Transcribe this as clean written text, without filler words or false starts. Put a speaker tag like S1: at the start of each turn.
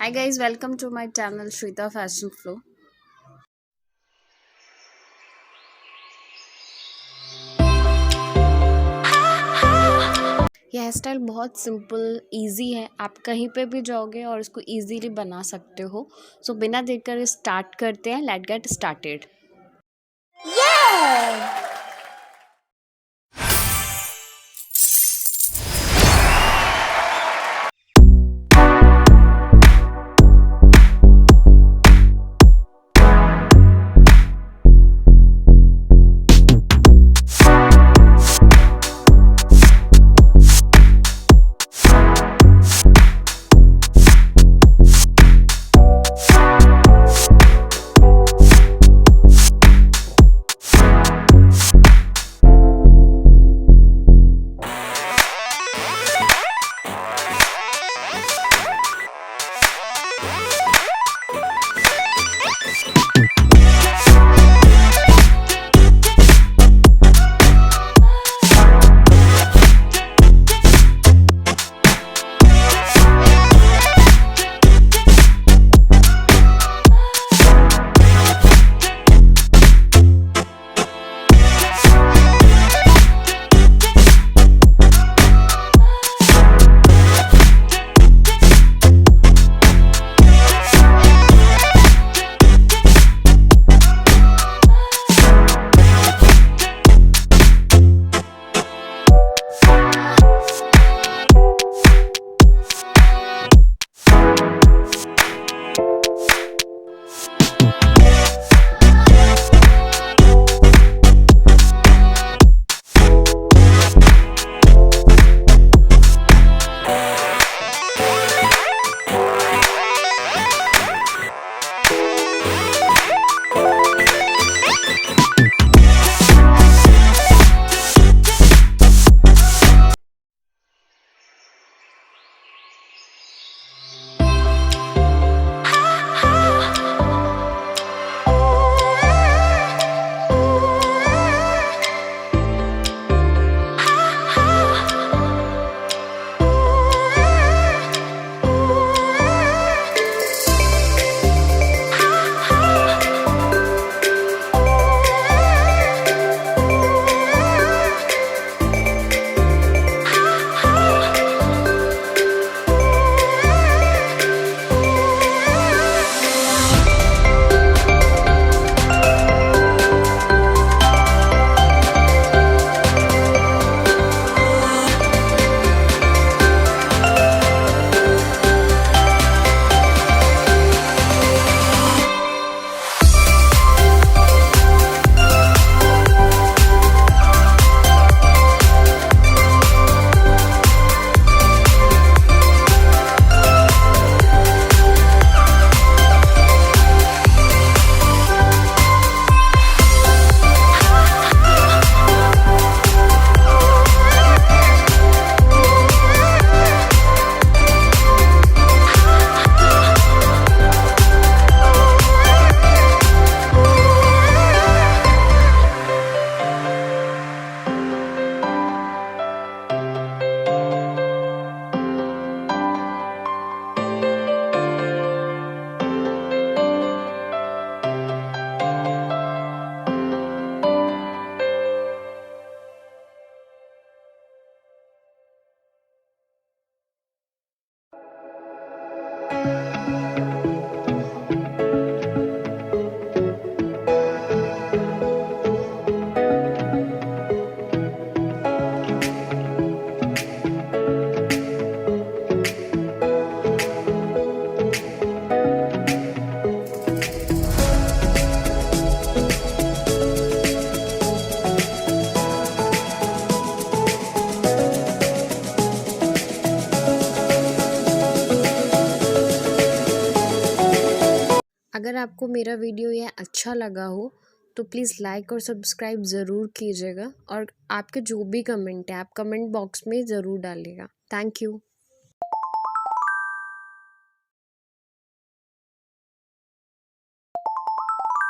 S1: Hi guys, welcome to my channel Swetasfashionflow. ये hair style बहुत simple easy है, आप कहीं पे भी जाओगे और इसको इजीली बना सकते हो। सो बिना देर कर स्टार्ट करते हैं। Let get started. अगर आपको मेरा वीडियो यह अच्छा लगा हो तो प्लीज़ लाइक और सब्सक्राइब ज़रूर कीजिएगा, और आपके जो भी कमेंट है आप कमेंट बॉक्स में ज़रूर डालिएगा। Thank you.